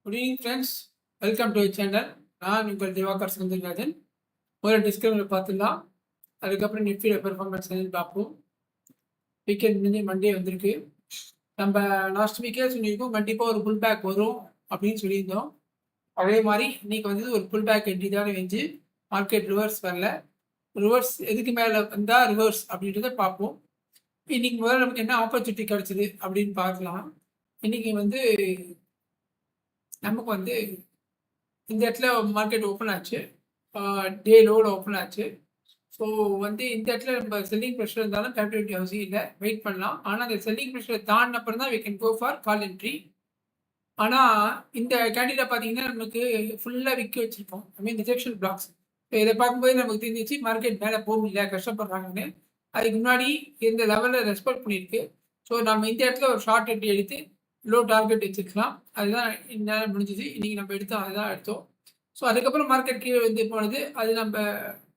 Good evening friends, welcome to channel. நான் உங்கள் திவாகர் செந்தில்ராஜன். ஒரு டிஸ்கிரிப்ஷனில் பார்த்துடலாம். அதுக்கப்புறம் நிஃப்டியோட பெர்ஃபார்மன்ஸ் பார்ப்போம். வீக்கெண்ட் முடிஞ்சு மண்டே வந்திருக்கு. நம்ம லாஸ்ட் வீக்கே சொல்லியிருக்கோம் கண்டிப்பாக ஒரு புல் பேக் வரும் அப்படின்னு சொல்லியிருந்தோம். அதே மாதிரி இன்னைக்கு வந்து ஒரு புல் பேக் என்ட்ரி தான் வெஞ்சு மார்க்கெட் ரிவர்ஸ் வரல. ரிவர்ஸ் எதுக்கு மேலே வந்தால் ரிவர்ஸ் அப்படின்றத பார்ப்போம். இன்னைக்கு முதல்ல நமக்கு என்ன ஆப்பர்ச்சுனிட்டி கிடைச்சிது அப்படின்னு பார்க்கலாம். இன்னைக்கு வந்து நமக்கு வந்து இந்த இடத்துல மார்க்கெட் ஓப்பன் ஆச்சு, டே லோட ஓப்பன் ஆச்சு. ஸோ வந்து இந்த இடத்துல நம்ம செல்லிங் ப்ரெஷர் இருந்தாலும் கேபிட்டல் அவசியம் இல்லை, வெயிட் பண்ணலாம். ஆனால் அந்த செல்லிங் ப்ரெஷரை தாண்டின அப்புறம் தான் we can go for call entry. ஆனால் இந்த கேண்டிடேட் பார்த்தீங்கன்னா நமக்கு ஃபுல்லாக விற்க வச்சுருக்கோம், I mean rejection blocks. So இதை பார்க்கும்போது நமக்கு தெரிஞ்சிச்சு மார்க்கெட் மேலே போக முடியல, கஷ்டப்படுறாங்கன்னு. அதுக்கு முன்னாடி இந்த லெவலில் ரெஸ்பெக்ட் பண்ணியிருக்கு. ஸோ நம்ம இந்த இடத்துல ஒரு ஷார்ட் என்ட்ரி எடுத்து லோ டார்கெட் வச்சுருக்கலாம். அதுதான் இந்த முடிஞ்சிச்சு. இன்றைக்கி நம்ம எடுத்தோம், அதுதான் எடுத்தோம். ஸோ அதுக்கப்புறம் மார்க்கெட் கீழே வந்து போனது அது நம்ம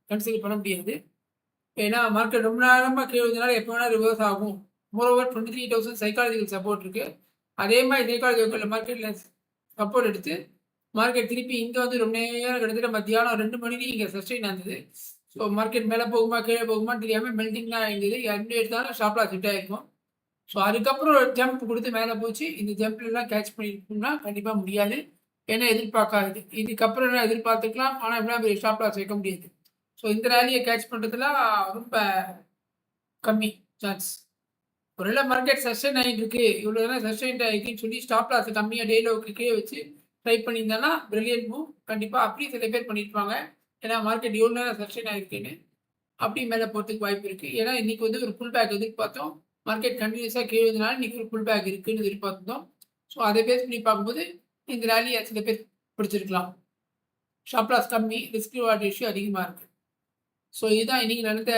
கன்சிடர் பண்ண முடியாது. ஏன்னா மார்க்கெட் ரொம்ப நேரமாக கீழே வந்ததுனால எப்போ வேணால் ரிவர்ஸ் ஆகும். மோரோவர் 23,000 சைக்காலஜிக்கல் சப்போர்ட் இருக்குது. அதே மாதிரி சைக்காலஜிக்கல் மார்க்கெட்டில் சப்போர்ட் எடுத்து மார்க்கெட் திருப்பி இங்கே வந்து ரொம்ப நேரம் கிட்டத்தட்ட மத்தியானம் 2 மணிக்கு இங்கே சஸ்டெயின் ஆனது. ஸோ மார்க்கெட் மேலே போகுமா கீழே போகுமான்னு தெரியாமல் மெல்டிங்லாம் இருந்தது. எந்த எடுத்தாலும் ஷாப்லாம் செட் ஆகிருக்கும். ஸோ அதுக்கப்புறம் ஒரு ஜம்ப் கொடுத்து மேலே போச்சு. இந்த ஜம்ப்லாம் கேட்ச் பண்ணியிருக்கோம்னா கண்டிப்பாக முடியாது, ஏன்னா எதிர்பார்க்காது. இதுக்கப்புறம் என்ன எதிர்பார்த்துக்கலாம், ஆனால் எப்படின்னா பெரிய ஸ்டாப் லாஸ் வைக்க முடியாது. ஸோ இந்த ரேலியை கேட்ச் பண்ணுறதுலாம் ரொம்ப கம்மி சான்ஸ். ஒருவேளை மார்க்கெட் சஸ்டெயின் ஆகிட்டு இருக்கு, இவ்வளோ நேரம் சஸ்டெயின் ஆகிருக்குன்னு சொல்லி ஸ்டாப் லாஸ் கம்மியாக டேலோவுக்கு கீழே வச்சு ட்ரை பண்ணியிருந்தாங்கன்னா பிரில்லியன்ட் மூவ். கண்டிப்பாக அப்படி சில பேர் பண்ணியிருப்பாங்க, ஏன்னா மார்க்கெட் எவ்வளோ நேரம் சஸ்டெயின் ஆகிருக்குன்னு. அப்படி மேலே போகிறதுக்கு வாய்ப்பு இருக்குது. ஏன்னா இன்றைக்கி வந்து ஒரு புல் பேக் எதிர்பார்த்தோம், மார்க்கெட் கண்டினியூஸாக கீழே வந்தனால இன்றைக்கி ஒரு புல் பேக் இருக்குன்னு எதிர்பார்த்தோம். ஸோ அதை பேஸ் பண்ணி பார்க்கும்போது இந்த ரேலியை சில பேர் பிடிச்சிருக்கலாம். ஷாப் லாஸ் கம்மி, ரிஸ்க் ரிவார்ட் ரேஷியோ அதிகமாக இருக்குது. ஸோ இதுதான் இன்றைக்கி நடந்த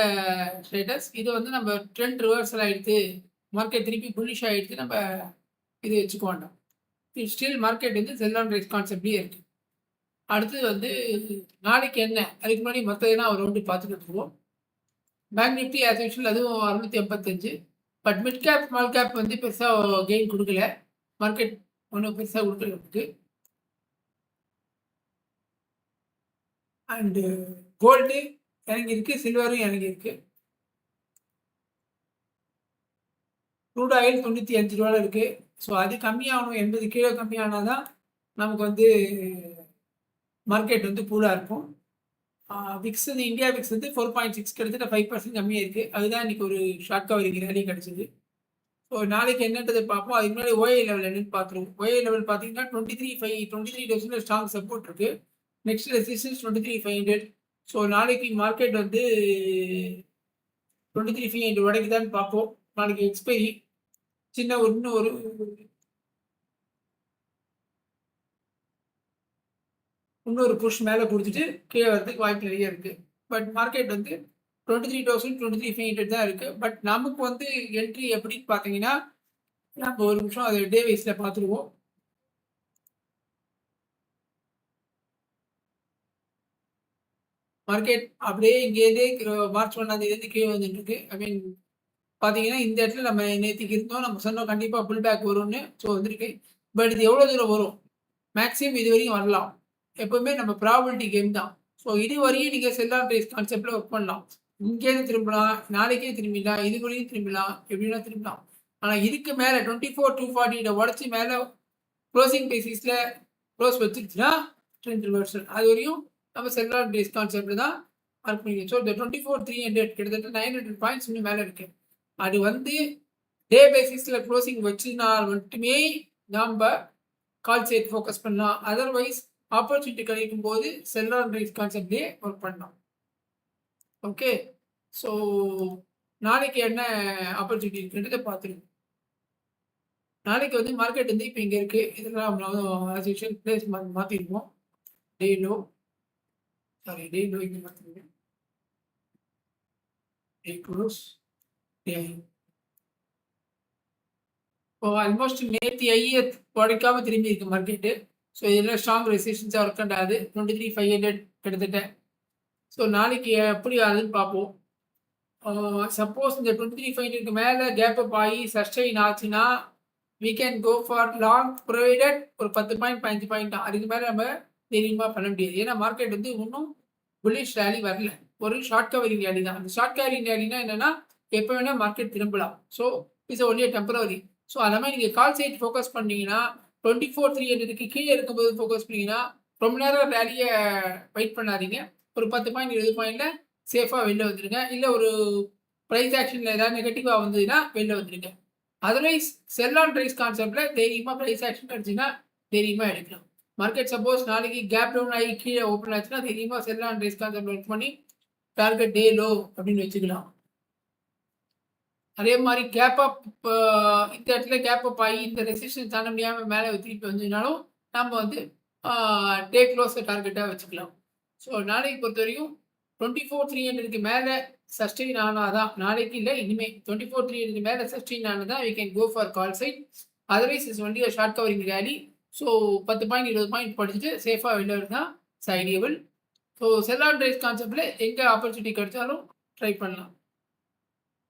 ஸ்டேட்டஸ். இது வந்து நம்ம ட்ரெண்ட் ரிவர்சல் ஆகிடுது, மார்க்கெட் திருப்பி புல்லிஷ் ஆகிடுது, நம்ம இது வச்சுக்க வேண்டாம். ஸ்டில் மார்க்கெட் வந்து செல் ஆன் ரைஸ் கான்செப்ட்லேயே இருக்குது. அடுத்தது வந்து நாளைக்கு என்ன, அதுக்கு முன்னாடி மற்றதுனா ஒரு ரவுண்டு பார்த்துட்டு போவோம். பேங்க் நிஃப்டி ஆஸ் யூஷுவல் அதுவும் 685. But mid cap small cap வந்து பெருசாக கெயின் கொடுக்கல, மார்க்கெட் ஒன்றும் பெருசாக கொடுக்கல. அண்டு கோல்டு இறங்கியிருக்கு, சில்வரும் இறங்கியிருக்கு. க்ரூட் ஆயில் 95 ரூபாவில் இருக்குது. ஸோ அது கம்மியாகணும், 80 கிலோ கம்மியானால் தான் நமக்கு வந்து மார்க்கெட் வந்து கூலாக இருக்கும். விக்ஸ் வந்து இந்தியா விக்ஸ் வந்து 4.6 கிட்டத்தட்ட 5% கம்மியாக இருக்குது. அதுதான் இன்றைக்கி ஒரு ஷார்ட் கவரிங் ரேலி கிடச்சிது. ஸோ நாளைக்கு என்னன்றது பார்ப்போம். அதுக்கு முன்னாடி ஓஏ லெவல் என்னன்னு பார்த்துருவோம். ஓஏ லெவல் பார்த்தீங்கன்னா 23,500 ஸ்ட்ராங் சப்போர்ட் இருக்குது. Next resistance 23,500. ஸோ நாளைக்கு மார்க்கெட் வந்து 23,500 உடைக்குதான்னு பார்ப்போம். நாளைக்கு எக்ஸ்பைரி சின்ன இன்னொரு புஷ் மேலே கொடுத்துட்டு கீழே வரதுக்கு வாய்ப்பு நிறைய இருக்குது. பட் மார்க்கெட் வந்து 23,000 23,500 தான் இருக்குது. பட் நமக்கு வந்து என்ட்ரி எப்படின்னு பார்த்தீங்கன்னா நம்ம ஒரு நிமிஷம் அதை டே வைஸில் பார்த்துருவோம். மார்க்கெட் அப்படியே இங்கேருந்தே மார்ச் 1ஆம் தேதி கீழே வந்துட்டு இருக்கு. ஐ மீன் பார்த்தீங்கன்னா இந்த இடத்துல நம்ம நேற்றுக்கு இருந்தோம், நம்ம சொன்னோம் கண்டிப்பாக புல் பேக் வரும்னு. ஸோ வந்திருக்கு. பட் இது எவ்வளோ தூரம் வரும், மேக்ஸிமம் இது வரைக்கும் வரலாம். எப்போவுமே நம்ம ப்ராபபிலிட்டி கேம் தான். ஸோ இது வரையும் நீங்கள் செல் ஆன் ரைஸ் கான்செப்டில் ஒர்க் பண்ணலாம். இங்கேருந்து திரும்பலாம், நாளைக்கே திரும்பிடலாம், இது வரையும் திரும்பலாம், எப்படின்னா திரும்பலாம். ஆனால் இதுக்கு மேலே 24,240 உடச்சி மேலே க்ளோசிங் பேசிஸில் க்ளோஸ் வச்சுருச்சுன்னா ட்ரெண்ட் ரிவர்சல். அது வரையும் நம்ம செல் ஆன் ரைஸ் கான்செப்ட் தான் ஒர்க் பண்ணிக்கலாம். ஸோ இந்த 24,300 கிட்டத்தட்ட 900 பாயிண்ட்ஸ் இன்னும் மேலே இருக்குது. அது வந்து டே பேசிஸில் க்ளோசிங் வச்சுனால் மட்டுமே நாம் கால் சைட் ஃபோக்கஸ் பண்ணலாம். அதர்வைஸ் ஆப்பர்ச்சுனிட்டி கிடைக்கும் போது செல் ஆன் ரைஸ் கான்செப்ட்லேயே ஒர்க் பண்ணலாம். ஓகே, ஸோ நாளைக்கு என்ன ஆப்பர்ச்சுனிட்டி இருக்குன்றதை பார்த்துருங்க. நாளைக்கு வந்து மார்க்கெட் வந்து இப்போ இங்கே இருக்குது, இதெல்லாம் ஆஸ் யூஷுவல் பிளேஸ் மாற்றிருப்போம். டே லோ இங்கே மாற்றிருக்கேன், டே க்ளோஸ், டே ஹை. இப்போ ஆல்மோஸ்ட் நேற்று ஐயை உடைக்காம திரும்பி இருக்கு மார்க்கெட்டு. ஸோ இதெல்லாம் ஸ்ட்ராங் ரெசிஸ்டன்ஸாக ஒர்க் ஆகாது, 23,500 கிட்டத்தட்ட. ஸோ நாளைக்கு எப்படி ஆகுதுன்னு பார்ப்போம். சப்போஸ் இந்த 23,500 மேலே கேப் அப் ஆகி சஸ்டெயின் ஆச்சுன்னா we can go for long provided ஒரு 10 பாயிண்ட் 15 பாயிண்ட் தான். அதுக்கு மேலே நம்ம தைரியமாக பண்ண முடியாது. ஏன்னா மார்க்கெட் வந்து இன்னும் புல்லிஷ் ரேலி வரல. ஒரு ஷார்ட் கவரிங் ரேலி தான். அந்த ஷார்ட் கவரிங் ரேலினா என்னன்னா எப்போ வேணால் மார்க்கெட் திரும்பலாம். So it's only temporary. So அது மாதிரி நீங்கள் கால் சைட் ஃபோக்கஸ் பண்ணீங்கன்னா 24,300க்கு கீழே இருக்கும்போது ஃபோக்கஸ் பண்ணீங்கன்னா ரொம்ப நேரம் ரேலியை வெயிட் பண்ணாதீங்க. ஒரு 10 பாயிண்ட் 20 பாயிண்டில் சேஃபாக வெளில வந்துடுங்க. இல்லை ஒரு ப்ரைஸ் ஆக்ஷனில் ஏதாவது நெகட்டிவாக வந்ததுன்னா வெளில வந்துடுங்க. அதர்வைஸ் செல் ஆன் ரைஸ் கான்செப்டில் தைரியமாக ப்ரைஸ் ஆக்ஷன் கிடச்சுன்னா தைரியமாக எடுக்கலாம். மார்க்கெட் சப்போஸ் நாளைக்கு கேப் டவுன் ஆகி கீழே ஓப்பன் ஆச்சுன்னா தைரியமாக செல் ஆன் ரைஸ் கான்செப்ட் ஒர்க் பண்ணி டார்கெட் டே லோ அப்படின்னு வச்சுக்கலாம். அதே மாதிரி கேப் அப் இந்த இடத்துல கேப் அப் ஆகி இந்த ரெசிஸ்டன்ஸ் தாண்ட முடியாமல் மேலே திருப்பி வந்ததுனாலும் நம்ம வந்து டே க்ளோஸ் டார்கெட்டாக வச்சுக்கலாம். ஸோ நாளைக்கு பொறுத்த வரைக்கும் 24,300க்கு மேலே சஸ்டெயின் ஆனாதான், நாளைக்கு இல்லை இனிமேல் 24,300க்கு மேலே சஸ்டெயின் ஆனதான் we can go for call side. Otherwise is only short covering rally. So 10 point 20 point படிச்சுட்டு சேஃபாக வெளில தான் ஐடியபிள். ஸோ செல் ஆன் ரைஸ் கான்செப்டில் எங்கே ஆப்பர்ச்சுனிட்டி கிடைச்சாலும் ட்ரை பண்ணலாம்.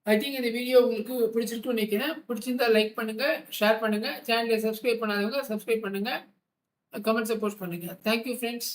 ஐ திங்க் இந்த வீடியோ உங்களுக்கு பிடிச்சிருக்குன்னு நினைக்கிறேன். பிடிச்சிருந்தா லைக் பண்ணுங்கள், ஷேர் பண்ணுங்கள், சேனலை சப்ஸ்கிரைப் பண்ணாதவங்க சப்ஸ்கிரைப் பண்ணுங்கள், கமெண்ட்ஸை போஸ்ட் பண்ணுங்கள். Thank you friends.